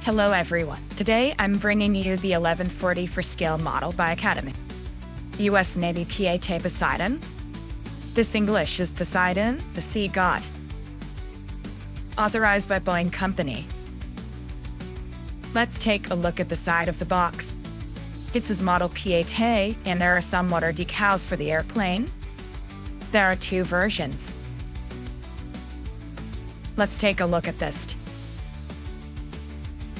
Hello everyone. Today I'm bringing you the 1140 for scale model by Academy. US Navy P8A Poseidon. This English is Poseidon, the sea god. Authorized by Boeing Company. Let's take a look at the side of the box. It says model P8A, and there are some water decals for the airplane. There are two versions. Let's take a look at this.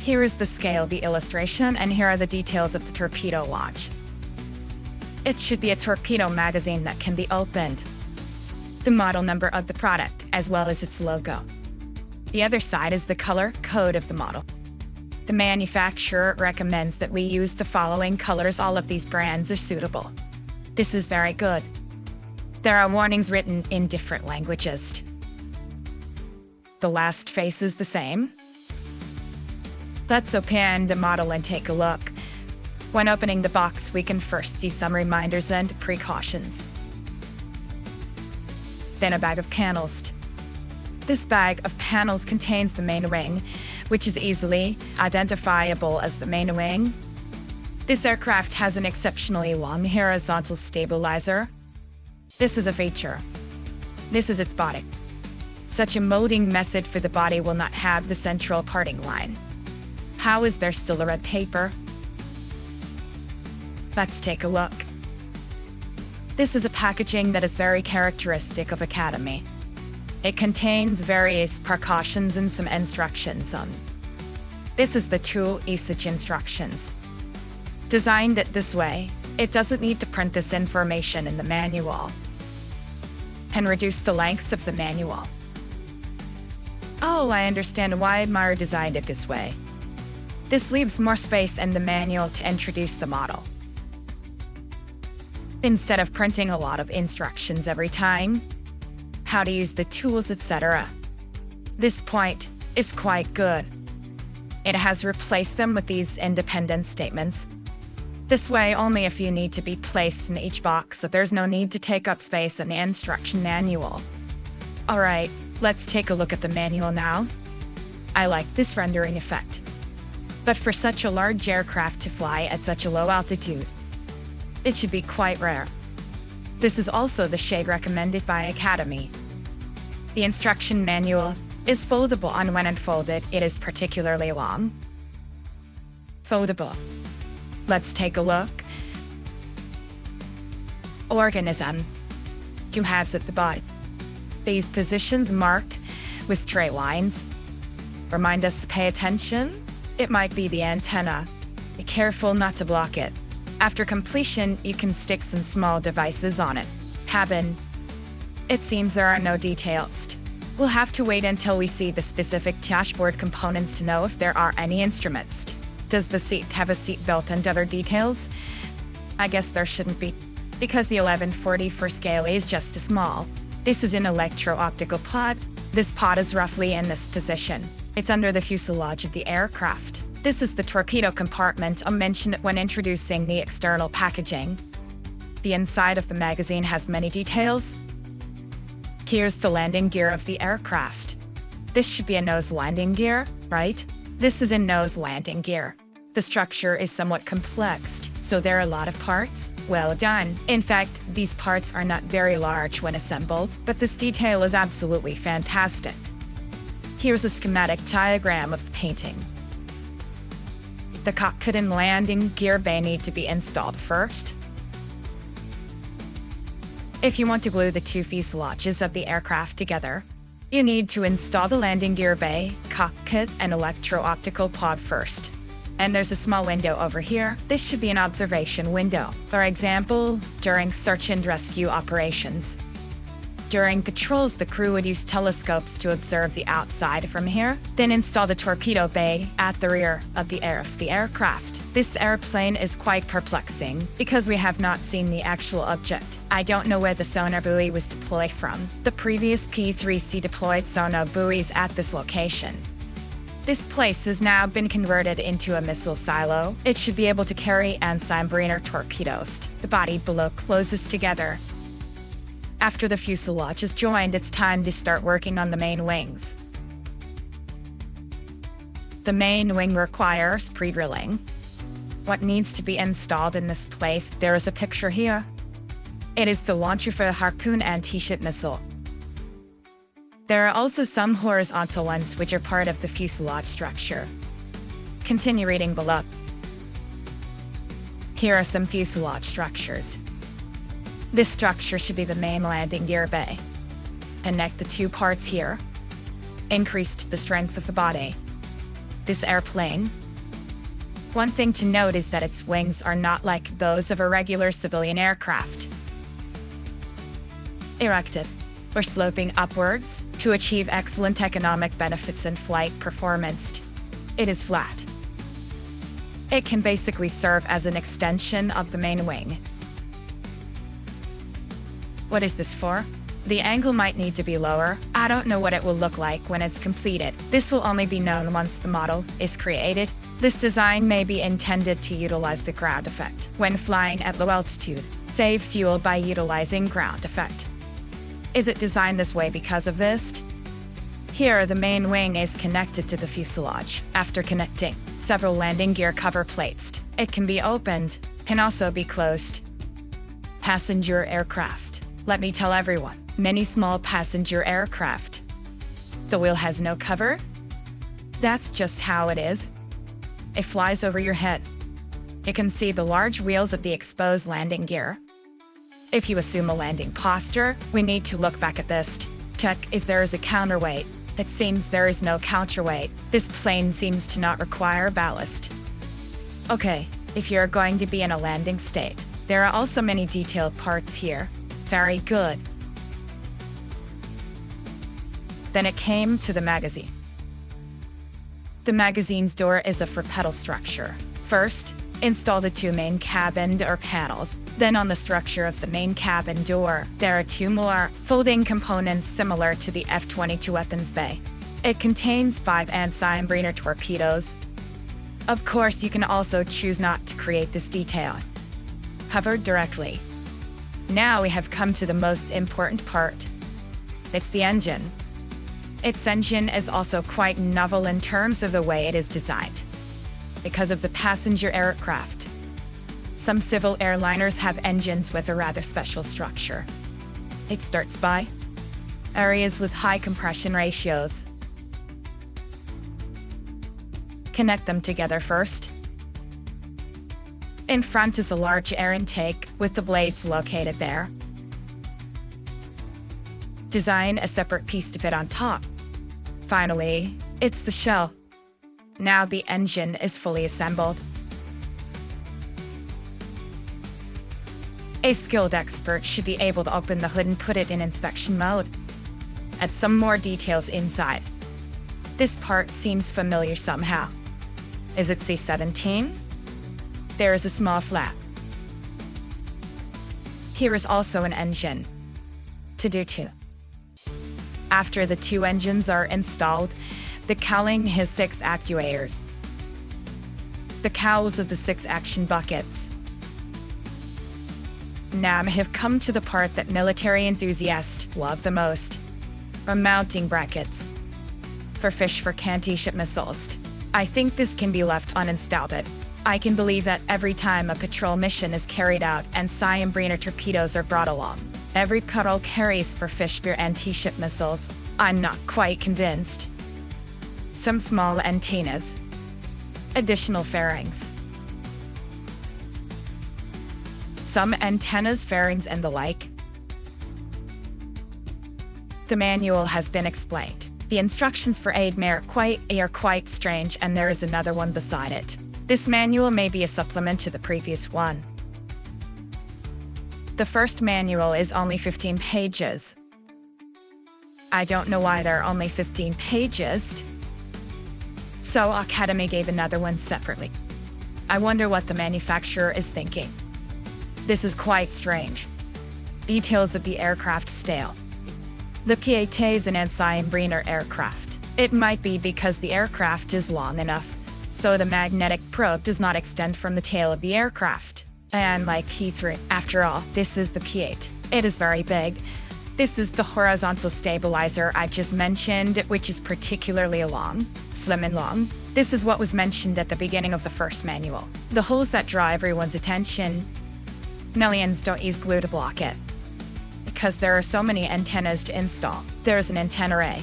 Here is the scale, the illustration, and here are the details of the torpedo launch. It should be a torpedo magazine that can be opened. The model number of the product, as well as its logo. The other side is the color code of the model. The manufacturer recommends that we use the following colors. All of these brands are suitable. This is very good. There are warnings written in different languages. The last face is the same. Let's open the model and take a look. When opening the box, we can first see some reminders and precautions. Then a bag of panels. This bag of panels contains the main wing, which is easily identifiable as the main wing. This aircraft has an exceptionally long horizontal stabilizer. This is a feature. This is its body. Such a molding method for the body will not have the central parting line. How is there still a red paper? Let's take a look. This is a packaging that is very characteristic of Academy. It contains various precautions and some instructions on. This is the tool usage instructions. Designed it this way, it doesn't need to print this information in the manual. And reduce the length of the manual. Oh, I understand why Admire designed it this way. This leaves more space in the manual to introduce the model. Instead of printing a lot of instructions every time, how to use the tools, etc. This point is quite good. It has replaced them with these independent statements. This way, only a few need to be placed in each box, so there's no need to take up space in the instruction manual. Alright, let's take a look at the manual now. I like this rendering effect. But for such a large aircraft to fly at such a low altitude, it should be quite rare. This is also the shade recommended by Academy. The instruction manual is foldable, and when unfolded, it is particularly long. Foldable. Let's take a look. Organism. You have at the bottom. These positions marked with straight lines remind us to pay attention. It might be the antenna. Be careful not to block it. After completion, you can stick some small devices on it. Cabin. It seems there are no details. We'll have to wait until we see the specific dashboard components to know if there are any instruments. Does the seat have a seat belt and other details? I guess there shouldn't be, because the 1140 for scale is just a small. This is an electro-optical pod. This pod is roughly in this position. It's under the fuselage of the aircraft. This is the torpedo compartment I mentioned when introducing the external packaging. The inside of the magazine has many details. Here's the landing gear of the aircraft. This should be a nose landing gear, right? This is a nose landing gear. The structure is somewhat complex, so there are a lot of parts. Well done. In fact, these parts are not very large when assembled, but this detail is absolutely fantastic. Here's a schematic diagram of the painting. The cockpit and landing gear bay need to be installed first. If you want to glue the two fuselages of the aircraft together, you need to install the landing gear bay, cockpit, and electro-optical pod first. And there's a small window over here. This should be an observation window. For example, during search and rescue operations. During patrols, the crew would use telescopes to observe the outside from here, then install the torpedo bay at the rear of the aircraft. This airplane is quite perplexing because we have not seen the actual object. I don't know where the sonar buoy was deployed from. The previous P3C deployed sonar buoys at this location. This place has now been converted into a missile silo. It should be able to carry Ansimbreiner torpedoes. The body below closes together. After the fuselage is joined, it's time to start working on the main wings. The main wing requires pre-drilling. What needs to be installed in this place? There is a picture here. It is the launcher for the Harpoon anti-ship missile. There are also some horizontal ones which are part of the fuselage structure. Continue reading below. Here are some fuselage structures. This structure should be the main landing gear bay. Connect the two parts here. Increased the strength of the body. This airplane. One thing to note is that its wings are not like those of a regular civilian aircraft. Erected, or sloping upwards, to achieve excellent economic benefits and flight performance. It is flat. It can basically serve as an extension of the main wing. What is this for? The angle might need to be lower. I don't know what it will look like when it's completed. This will only be known once the model is created. This design may be intended to utilize the ground effect when flying at low altitude. Save fuel by utilizing ground effect. Is it designed this way because of this? Here, the main wing is connected to the fuselage. After connecting, several landing gear cover plates. It can be opened, can also be closed. Passenger aircraft. Let me tell everyone, many small passenger aircraft. The wheel has no cover. That's just how it is. It flies over your head. You can see the large wheels of the exposed landing gear. If you assume a landing posture, we need to look back at this. Check if there is a counterweight. It seems there is no counterweight. This plane seems to not require ballast. Okay, if you're going to be in a landing state, there are also many detailed parts here. Very good. Then it came to the magazine. The magazine's door is a four-pedal structure. First, install the two main cabin door panels. Then on the structure of the main cabin door, there are two more folding components similar to the F-22 weapons bay. It contains 5 anti-submarine torpedoes. Of course, you can also choose not to create this detail. Hover directly. Now we have come to the most important part. It's the engine. Its engine is also quite novel in terms of the way it is designed. Because of the passenger aircraft, some civil airliners have engines with a rather special structure. It starts by areas with high compression ratios. Connect them together first. In front is a large air intake with the blades located there. Design a separate piece to fit on top. Finally, it's the shell. Now the engine is fully assembled. A skilled expert should be able to open the hood and put it in inspection mode. Add some more details inside. This part seems familiar somehow. Is it C-17? There is a small flap. Here is also an engine. To do two. After the two engines are installed, the cowling has 6 actuators. The cowls of the 6 action buckets. Now I have come to the part that military enthusiasts love the most. Mounting brackets. For fish for anti-ship missiles. I think this can be left uninstalled. I can believe that every time a patrol mission is carried out and submarine torpedoes are brought along, every cuddle carries for fish for anti-ship missiles. I'm not quite convinced. Some small antennas. Additional fairings. Some antennas, fairings, and the like. The manual has been explained. The instructions for aid are quite strange, and there is another one beside it. This manual may be a supplement to the previous one. The first manual is only 15 pages. I don't know why there are only 15 pages. So Academy gave another one separately. I wonder what the manufacturer is thinking. This is quite strange. Details of the aircraft stale. The P8A is an anti-submarine aircraft. It might be because the aircraft is long enough, so the magnetic probe does not extend from the tail of the aircraft. And like P3, after all, this is the P8. It is very big. This is the horizontal stabilizer I just mentioned, which is particularly long, slim and long. This is what was mentioned at the beginning of the first manual. The holes that draw everyone's attention. Millions don't use glue to block it, because there are so many antennas to install. There's an antenna array.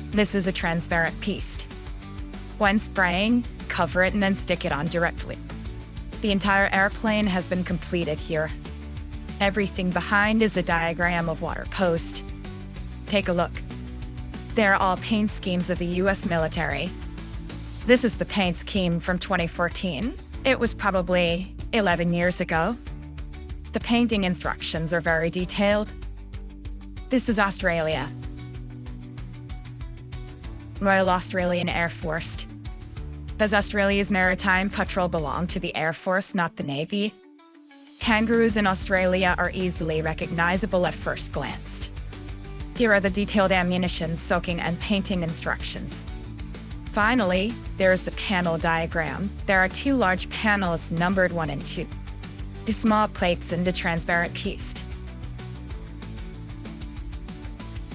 This is a transparent piece. When spraying, cover it and then stick it on directly. The entire airplane has been completed here. Everything behind is a diagram of water post. Take a look. They're all paint schemes of the US military. This is the paint scheme from 2014. It was probably 11 years ago. The painting instructions are very detailed. This is Australia. Royal Australian Air Force. Does Australia's maritime patrol belong to the Air Force, not the Navy? Kangaroos in Australia are easily recognizable at first glance. Here are the detailed ammunition, soaking, and painting instructions. Finally, there is the panel diagram. There are 2 large panels numbered 1 and 2. The small plates and the transparent piece.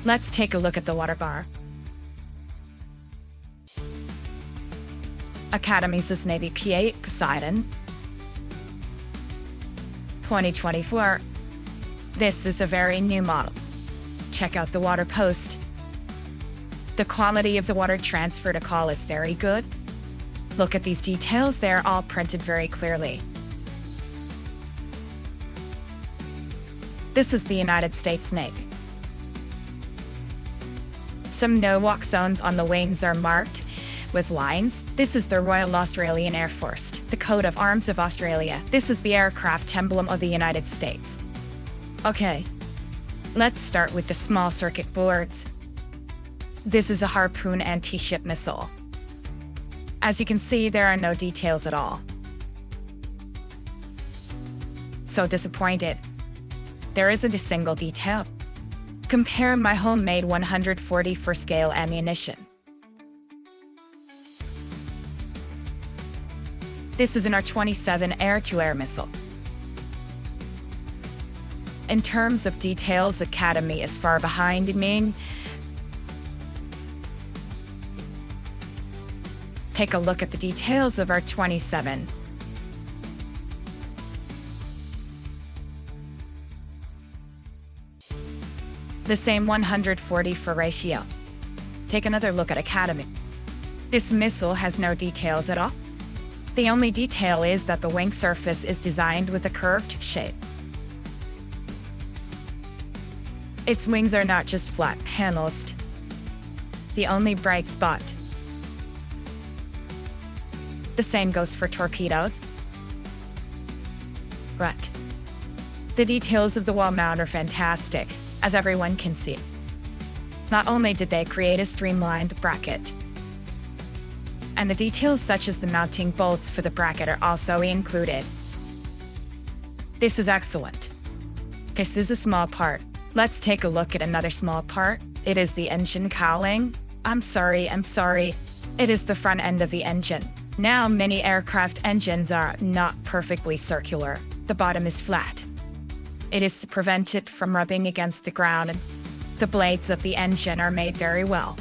Let's take a look at the water bar. Academy's US Navy P8A Poseidon. 2024. This is a very new model. Check out the water post. The quality of the water transfer to call is very good. Look at these details, they're all printed very clearly. This is the United States Navy. Some no-walk zones on the wings are marked with lines. This is the Royal Australian Air Force, the coat of arms of Australia. This is the aircraft emblem of the United States. Okay, let's start with the small circuit boards. This is a Harpoon anti-ship missile. As you can see, there are no details at all. So disappointed. There isn't a single detail. Compare my homemade 144 scale ammunition. This is an R-27 air-to-air missile. In terms of details, Academy is far behind me. Take a look at the details of R-27. The same 144 ratio. Take another look at Academy. This missile has no details at all. The only detail is that the wing surface is designed with a curved shape. Its wings are not just flat panels. The only bright spot. The same goes for torpedoes. Right. The details of the wall mount are fantastic, as everyone can see. Not only did they create a streamlined bracket, and the details such as the mounting bolts for the bracket are also included. This is excellent. This is a small part. Let's take a look at another small part. It is the engine cowling. I'm sorry. It is the front end of the engine. Now, many aircraft engines are not perfectly circular. The bottom is flat. It is to prevent it from rubbing against the ground, and the blades of the engine are made very well.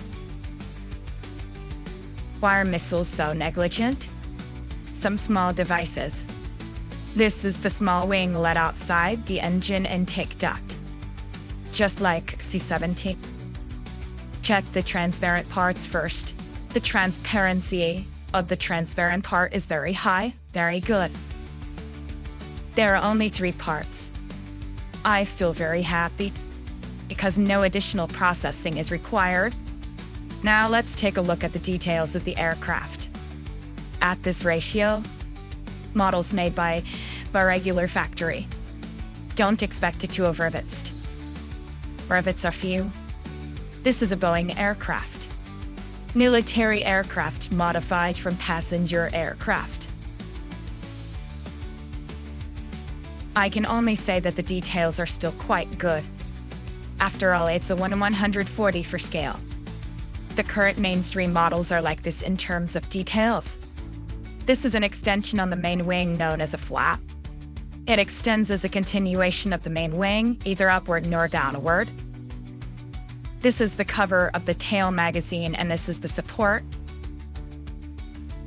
Why are missiles so negligent? Some small devices. This is the small wing let outside the engine intake duct, just like C-17. Check the transparent parts first. The transparency of the transparent part is very high, very good. There are only 3 parts. I feel very happy because no additional processing is required. Now let's take a look at the details of the aircraft. At this ratio, models made by a regular factory. Don't expect it to have rivets. Rivets are few. This is a Boeing aircraft. Military aircraft modified from passenger aircraft. I can only say that the details are still quite good. After all, it's a 1/140 for scale. The current mainstream models are like this in terms of details. This is an extension on the main wing known as a flap. It extends as a continuation of the main wing, either upward nor downward. This is the cover of the tail magazine, and this is the support.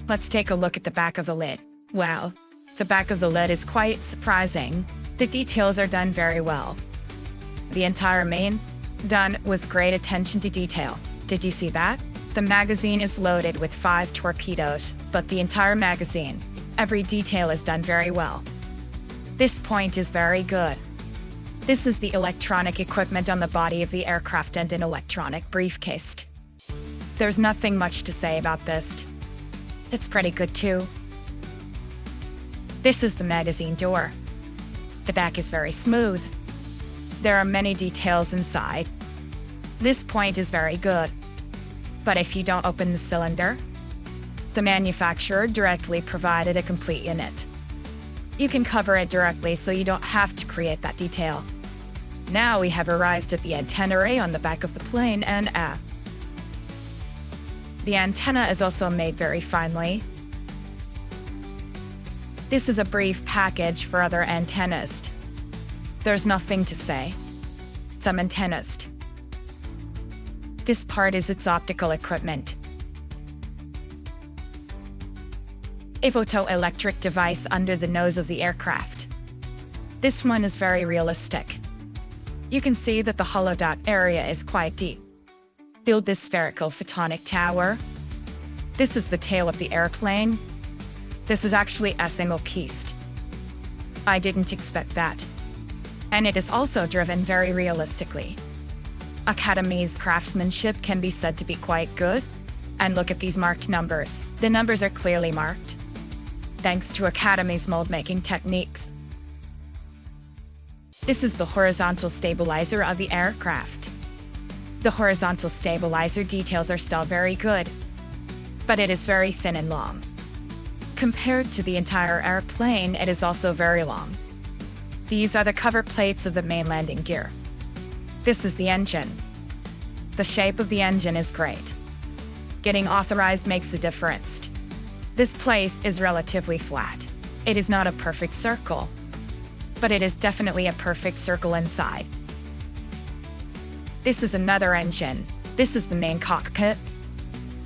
Let's take a look at the back of the lid. Wow, the back of the lid is quite surprising. The details are done very well. The entire main done with great attention to detail. Did you see that? The magazine is loaded with 5 torpedoes, but the entire magazine, every detail is done very well. This point is very good. This is the electronic equipment on the body of the aircraft and an electronic briefcase. There's nothing much to say about this. It's pretty good too. This is the magazine door. The back is very smooth. There are many details inside. This point is very good. But if you don't open the cylinder, the manufacturer directly provided a complete unit. You can cover it directly so you don't have to create that detail. Now we have arrived at the antenna array on the back of the plane, and the antenna is also made very finely. This is a brief package for other antennas. There's nothing to say. Some antennas. This part is its optical equipment. A photoelectric device under the nose of the aircraft. This one is very realistic. You can see that the hollow dot area is quite deep. Build this spherical photonic tower. This is the tail of the airplane. This is actually a single piece. I didn't expect that. And it is also driven very realistically. Academy's craftsmanship can be said to be quite good. And look at these marked numbers. The numbers are clearly marked, thanks to Academy's mold-making techniques. This is the horizontal stabilizer of the aircraft. The horizontal stabilizer details are still very good, but it is very thin and long. Compared to the entire airplane, it is also very long. These are the cover plates of the main landing gear. This is the engine. The shape of the engine is great. Getting authorized makes a difference. This place is relatively flat. It is not a perfect circle, but it is definitely a perfect circle inside. This is another engine. This is the main cockpit.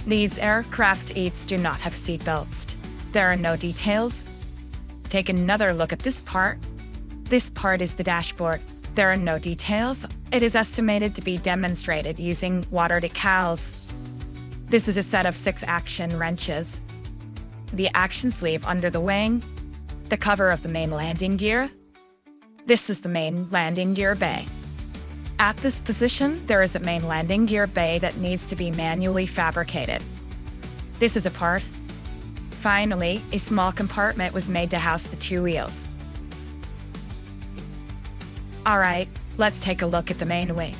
These aircraft eats do not have seat belts. There are no details. Take another look at this part. This part is the dashboard. There are no details. It is estimated to be demonstrated using water decals. This is a set of 6 action wrenches. The action sleeve under the wing. The cover of the main landing gear. This is the main landing gear bay. At this position, there is a main landing gear bay that needs to be manually fabricated. This is a part. Finally, a small compartment was made to house the 2 wheels. Alright, let's take a look at the main wing.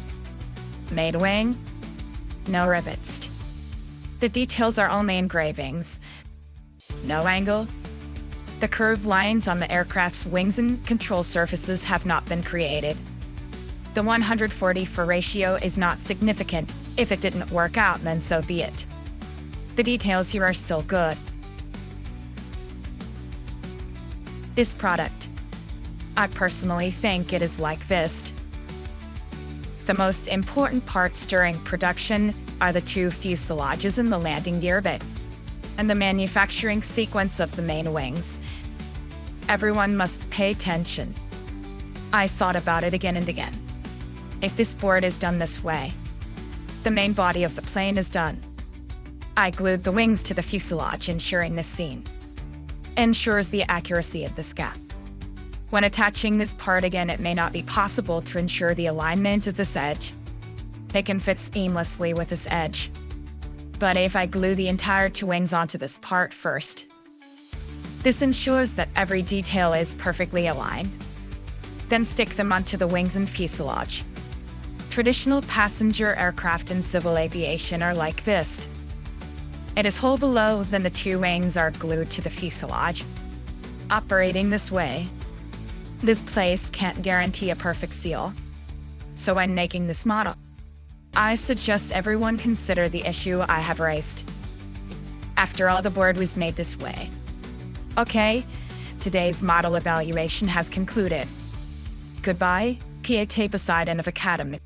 Main wing, no rivets. The details are only engravings. No angle. The curved lines on the aircraft's wings and control surfaces have not been created. The 144 ratio is not significant. If it didn't work out, then so be it. The details here are still good. This product, I personally think it is like this. The most important parts during production are the 2 fuselages and the landing gear bit, and the manufacturing sequence of the main wings. Everyone must pay attention. I thought about it again and again. If this board is done this way, the main body of the plane is done. I glued the wings to the fuselage, ensuring this scene ensures the accuracy of this gap. When attaching this part again, it may not be possible to ensure the alignment of this edge. It can fit seamlessly with this edge. But if I glue the entire 2 wings onto this part first, this ensures that every detail is perfectly aligned. Then stick them onto the wings and fuselage. Traditional passenger aircraft and civil aviation are like this. It is hole below, then the 2 wings are glued to the fuselage. Operating this way, this place can't guarantee a perfect seal. So when making this model, I suggest everyone consider the issue I have raised. After all, the board was made this way. Okay, today's model evaluation has concluded. Goodbye, P8A Poseidon of Academy.